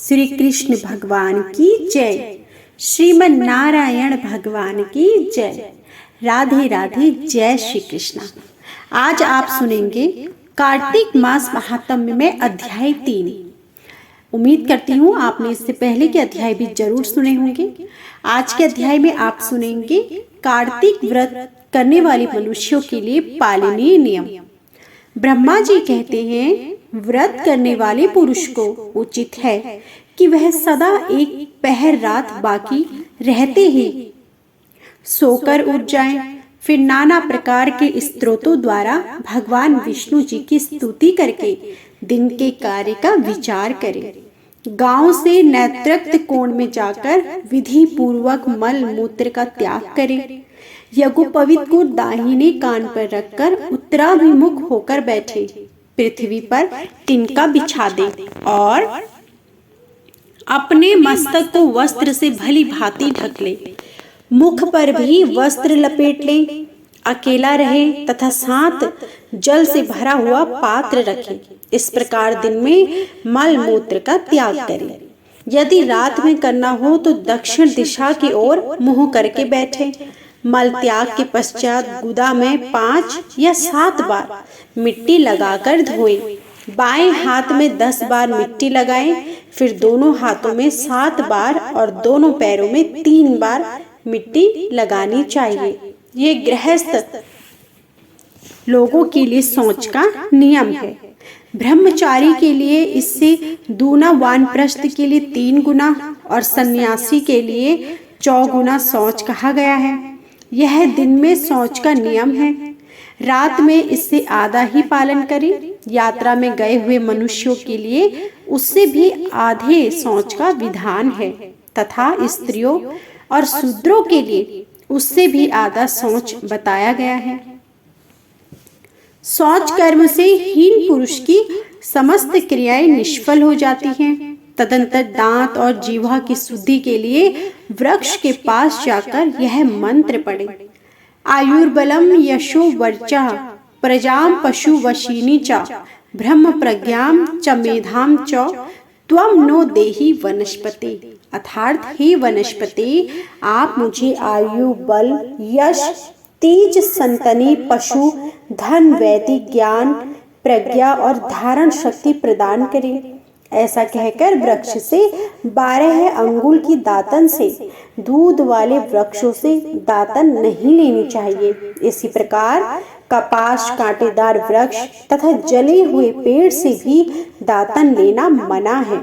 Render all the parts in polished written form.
श्री कृष्ण भगवान की जय। श्रीमन नारायण भगवान की जय। राधे राधे। जय श्री कृष्णा। आज आप सुनेंगे कार्तिक मास महात्म्य में अध्याय 3। उम्मीद करती हूँ आपने इससे पहले के अध्याय भी जरूर सुने होंगे। आज के अध्याय में आप सुनेंगे कार्तिक व्रत करने वाले मनुष्यों के लिए पालनीय नियम। ब्रह्मा जी कहते हैं, व्रत करने वाले पुरुष को उचित है कि वह सदा एक पहर रात बाकी रहते ही सोकर उठ जाए, फिर नाना प्रकार के स्तोत्रों द्वारा भगवान विष्णु जी की स्तुति करके दिन के कार्य का विचार करे। गांव से नैत्रक्त कोण में जाकर विधि पूर्वक मल मूत्र का त्याग करे। यज्ञोपवीत को दाहिने कान पर रखकर उत्तराभिमुख होकर बैठे, पृथ्वी पर तिनका बिछा दे और अपने मस्तक को वस्त्र से भली भांति ढक ले। मुख पर भी वस्त्र लपेट ले। अकेला रहे तथा साथ जल से भरा हुआ पात्र रखे। इस प्रकार दिन में मल मूत्र का त्याग करे। यदि रात में करना हो तो दक्षिण दिशा की ओर मुंह करके बैठे। मल त्याग के पश्चात गुदा में 5 या 7 बार मिट्टी लगाकर धोए। बाएं हाथ में 10 बार मिट्टी लगाएं, फिर दोनों हाथों में 7 बार और दोनों पैरों में 3 बार मिट्टी लगानी चाहिए। ये गृहस्थ लोगों के लिए शौच का नियम है। ब्रह्मचारी के लिए इससे दूना, वानप्रस्थ के लिए 3 गुना और सन्यासी के लिए 4 गुना शौच कहा गया है। यह दिन में शौच का नियम है, रात में इससे आधा ही पालन करें। यात्रा में गए हुए मनुष्यों के लिए उससे भी आधे शौच का विधान है तथा स्त्रियों और शूद्रों के लिए उससे भी आधा शौच बताया गया है। शौच कर्म से हीन पुरुष की समस्त क्रियाएं निष्फल हो जाती हैं। तदंतर दांत और जीवा की शुद्धि के लिए वृक्ष के पास जाकर यह मंत्र पढ़े। आयुर्बलम यशो वर्चा प्रजाम पशु वशीनी च ब्रह्म प्रज्ञाम च मेधाम च त्वम नो देहि वनस्पति। अर्थात हे वनस्पति, आप मुझे आयु, बल, यश, तेज, संतनी, पशु, धन, वैदिक ज्ञान, प्रज्ञा और धारण शक्ति प्रदान करें। ऐसा कहकर वृक्ष से 12 अंगुल की दातन से दूध वाले वृक्षों से दातन नहीं लेनी चाहिए। इसी प्रकार कपास, कांटेदार वृक्ष तथा जले हुए पेड़ से भी दातन लेना मना है,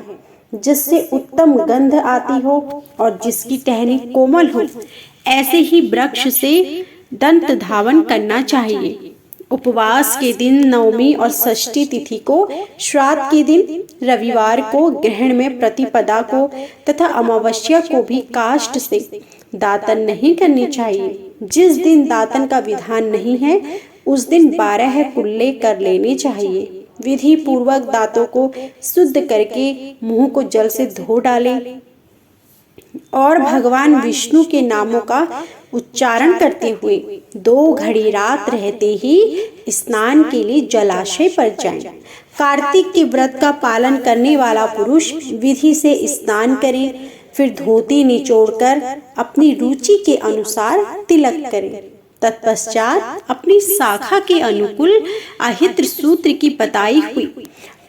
जिससे उत्तम गंध आती हो और जिसकी टहनी कोमल हो। ऐसे ही वृक्ष से दंत धावन करना चाहिए। उपवास के दिन, नवमी और षष्ठी तिथि को, श्राद्ध के दिन, रविवार को, ग्रहण में प्रतिपदा को तथा अमावस्या को भी काष्ठ से दातन नहीं करनी चाहिए। जिस दिन दातन का विधान नहीं है उस दिन 12 कुल्ले कर लेने चाहिए। विधि पूर्वक दांतों को शुद्ध करके मुंह को जल से धो डालें और भगवान विष्णु के नामों का उच्चारण करते हुए 2 घड़ी रात रहते ही स्नान के लिए जलाशय पर जाएं। कार्तिक के व्रत का पालन करने वाला पुरुष विधि से स्नान करे, फिर धोती निचोड़कर अपनी रुचि के अनुसार तिलक करे। तत्पश्चात अपनी शाखा के अनुकूल अहित्र सूत्र की बताई हुई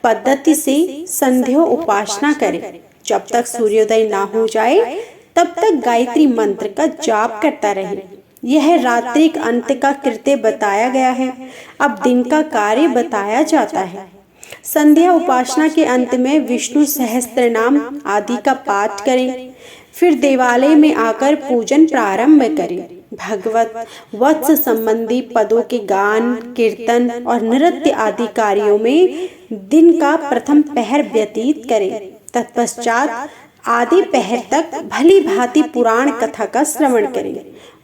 पद्धति से संध्या उपासना करे। जब तक सूर्योदय ना हो जाए तब तक गायत्री मंत्र का जाप करता रहे। यह रात्रिक अंत का कृत्य बताया गया है। अब दिन का कार्य बताया जाता है। संध्या उपासना के अंत में विष्णु सहस्त्र नाम आदि का पाठ करें, फिर देवालय में आकर पूजन प्रारंभ करें। भगवत वत्स संबंधी पदों के गान, कीर्तन और नृत्य आदि कार्यों में दिन का प्रथम पहर व्यतीत करें। तत्पश्चात आधे पहर तक भली भांति पुराण कथा का श्रवण करें।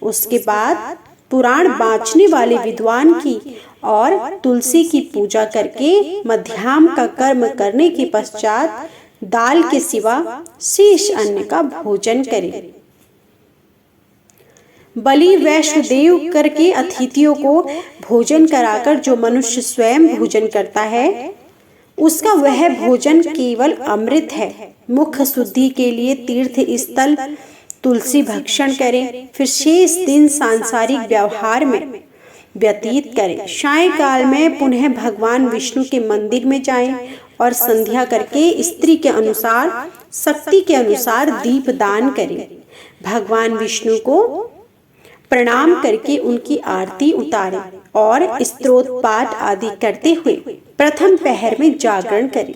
उसके बाद पुराण बाँचने वाले विद्वान की और तुलसी की पूजा करके मध्याह्न का कर्म करने के पश्चात दाल के सिवा शेष अन्न का भोजन करें। बलि वैष्णदेव करके अतिथियों को भोजन कराकर जो मनुष्य स्वयं भोजन करता है उसका वह भोजन केवल अमृत है। मुख शुद्धि के लिए तीर्थ स्थल तुलसी भक्षण करें, फिर शेष दिन सांसारिक व्यवहार में व्यतीत करें। सायंकाल में पुनः भगवान विष्णु के मंदिर में जाएं और संध्या करके स्त्री के अनुसार, शक्ति के अनुसार दीप दान करें। भगवान विष्णु को प्रणाम करके उनकी आरती उतारें और स्तोत्र पाठ आदि करते हुए प्रथम पहर में जागरण करें।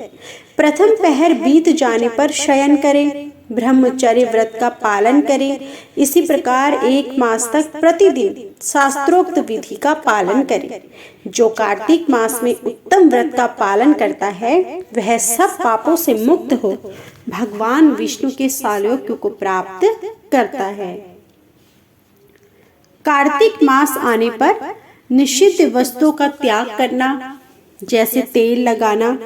प्रथम पहर बीत जाने पर शयन करें। ब्रह्मचर्य व्रत का पालन करें। इसी प्रकार 1 मास तक प्रतिदिन शास्त्रोक्त विधि का पालन करें। जो कार्तिक मास में उत्तम व्रत का पालन करता है वह सब पापों से मुक्त हो भगवान विष्णु के सालोक्य को प्राप्त करता है। कार्तिक मास आने पर निषिद्ध वस्तुओं का त्याग करना, जैसे तेल लगाना,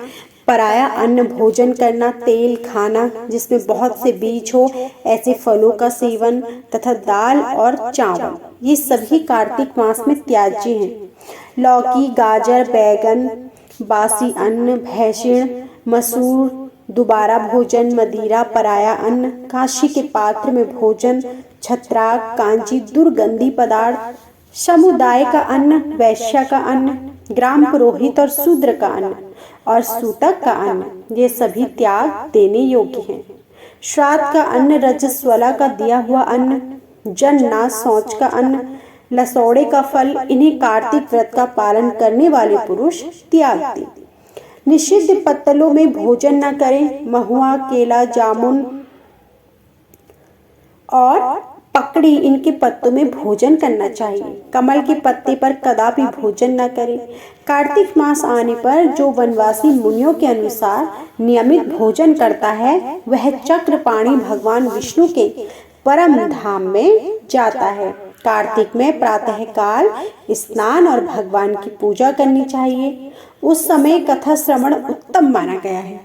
पराया अन्न भोजन करना, तेल खाना जिसमें बहुत से बीज हो, ऐसे फलों का सेवन तथा दाल और चावल, ये सभी कार्तिक मास में त्याज्य हैं। लौकी, गाजर, बैंगन, बासी अन्न, भैंसिण, मसूर, दोबारा भोजन, मदिरा, पराया अन्न, काशी के पात्र में भोजन, छत्राक, कांची, दुर्गंधी पदार्थ, समुदाय का अन्न, वैश्य का अन्न, ग्राम पुरोहित और शूद्र का अन्न और सूतक का अन्न, ये सभी त्याग देने योग्य हैं। श्राद्ध का अन्न, रजस्वला का दिया हुआ अन्न, जन्ना, शौच का अन्न, लसौड़े का फल, इन्हें कार्तिक व्रत का पालन करने वाले पुरुष त्याग दें। निषिद्ध पत्तलों में भोजन न करें। महुआ, केला, जामुन और पकड़ी, इनके पत्तों में भोजन करना चाहिए। कमल के पत्ते पर कदापि भोजन न करें। कार्तिक मास आने पर जो वनवासी मुनियों के अनुसार नियमित भोजन करता है वह चक्रपाणी भगवान विष्णु के परम धाम में जाता है। कार्तिक में प्रातः काल स्नान और भगवान की पूजा करनी चाहिए। उस समय कथा श्रवण उत्तम माना गया है।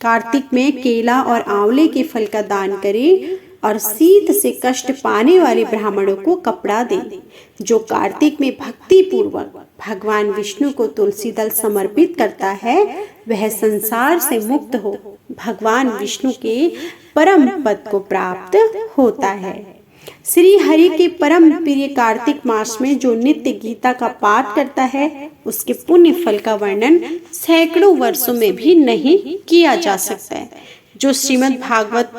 कार्तिक में केला और आंवले के फल का दान करें और शीत से कष्ट पाने वाले ब्राह्मणों को कपड़ा दें। जो कार्तिक में भक्ति पूर्वक भगवान विष्णु को तुलसी दल समर्पित करता है वह संसार से मुक्त हो भगवान विष्णु के परम पद को प्राप्त होता है। श्री हरि के परम प्रिय कार्तिक मास में जो नित्य गीता का पाठ करता है उसके पुण्य फल का वर्णन सैकड़ों वर्षों में भी नहीं किया जा सकता है। जो श्रीमद् भागवत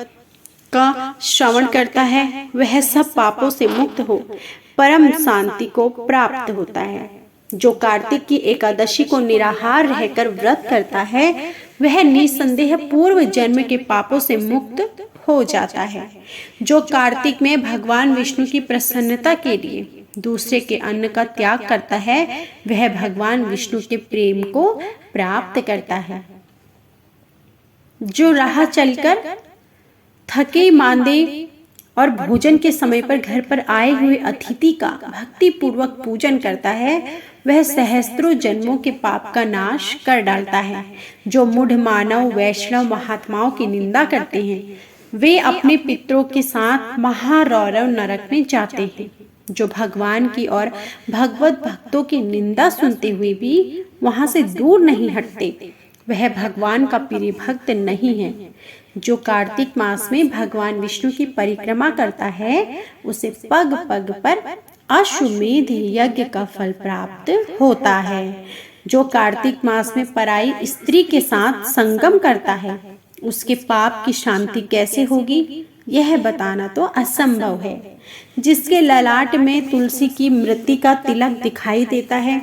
का श्रवण करता है वह सब पापों से मुक्त हो परम शांति को प्राप्त होता है। जो कार्तिक की एकादशी को निराहार रहकर व्रत करता है वह निसंदेह पूर्व जन्म के पापों से मुक्त हो जाता है। जो कार्तिक में भगवान विष्णु की प्रसन्नता के लिए दूसरे के अन्न का त्याग करता है वह भगवान विष्णु के प्रेम को प्राप्त करता है। जो राह चलकर थके मांदे और भोजन के समय पर घर पर आए हुए अतिथि का भक्ति पूर्वक पूजन करता है वह सहस्त्रों जन्मों के पाप का नाश कर डालता है। जो मूढ़ मानव वैष्णव महात्माओं की निंदा करते हैं वे अपने पितरों के साथ महारौरव नरक में जाते हैं। जो भगवान की और भगवत भक्तों की निंदा सुनते हुए भी वहां से दूर नहीं हटते वह भगवान का प्रिय भक्त नहीं है। जो कार्तिक मास में भगवान विष्णु की परिक्रमा करता है उसे पग पग पर अश्वमेध यज्ञ का फल प्राप्त होता है। जो कार्तिक मास में पराई स्त्री के साथ संगम करता है उसके पाप की शांति कैसे होगी यह बताना तो असंभव है। जिसके ललाट में तुलसी की मृत्यु का तिलक दिखाई देता है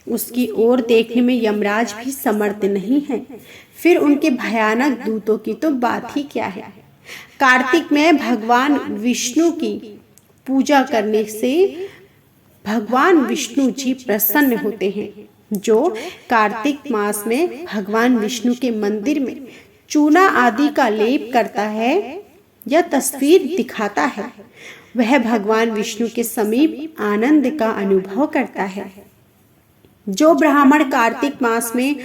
उसकी ओर देखने में यमराज भी समर्थ नहीं है, फिर उनके भयानक दूतों की तो बात ही क्या है। कार्तिक में भगवान विष्णु की पूजा करने से भगवान विष्णु जी प्रसन्न होते हैं। जो कार्तिक मास में भगवान विष्णु के मंदिर में चूना आदि का लेप करता है या तस्वीर दिखाता है वह भगवान विष्णु के समीप आनंद का अनुभव करता है। जो ब्राह्मण कार्तिक मास में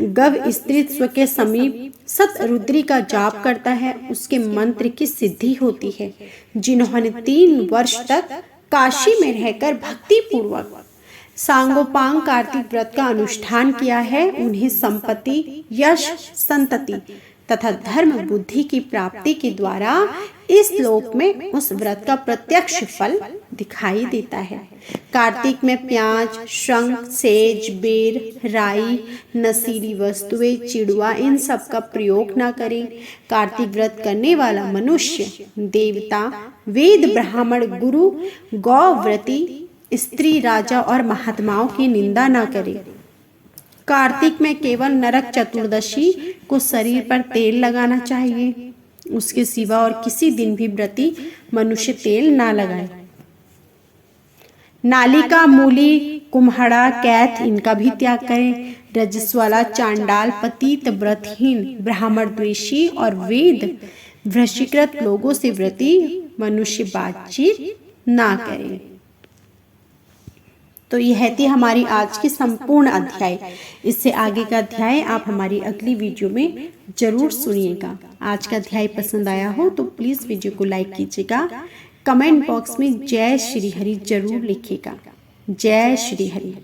गव स्त्रीत्व के समीप सतरुद्री का जाप करता है उसके मंत्र की सिद्धि होती है। जिन्होंने 3 वर्ष तक काशी में रहकर भक्ति पूर्वक सांगोपांग कार्तिक व्रत का अनुष्ठान किया है, उन्हें संपत्ति, यश, संतति तथा धर्म बुद्धि की प्राप्ति के द्वारा इस लोक में उस व्रत का प्रत्यक्ष फल दिखाई देता है। कार्तिक में प्याज, शंख, सेज, बेर, राई, नशीली वस्तुएं, चिड़ुआ इन सब का प्रयोग न करें। कार्तिक व्रत करने वाला मनुष्य देवता, वेद, ब्राह्मण, गुरु, गौव्रती, स्त्री, राजा और महात्माओं की निंदा न करे। कार्तिक में केवल नरक चतुर्दशी को शरीर पर तेल लगाना चाहिए, उसके सिवा और किसी दिन भी व्रती मनुष्य तेल ना लगाए। नालिका, मूली, कुम्हड़ा, कैथ इनका भी त्याग करें। रजस्वला, चांडाल, पतित, व्रतहीन, ब्राह्मण द्वेषी और वेद भ्रष्टीकृत लोगों से व्रती मनुष्य बातचीत ना करें। तो यह थी हमारी आज की संपूर्ण अध्याय। इससे आगे का अध्याय आप हमारी अगली वीडियो में जरूर सुनिएगा। आज का अध्याय पसंद आया हो तो प्लीज वीडियो को लाइक कीजिएगा। कमेंट बॉक्स में जय श्री हरि जरूर लिखिएगा। जय श्री हरि।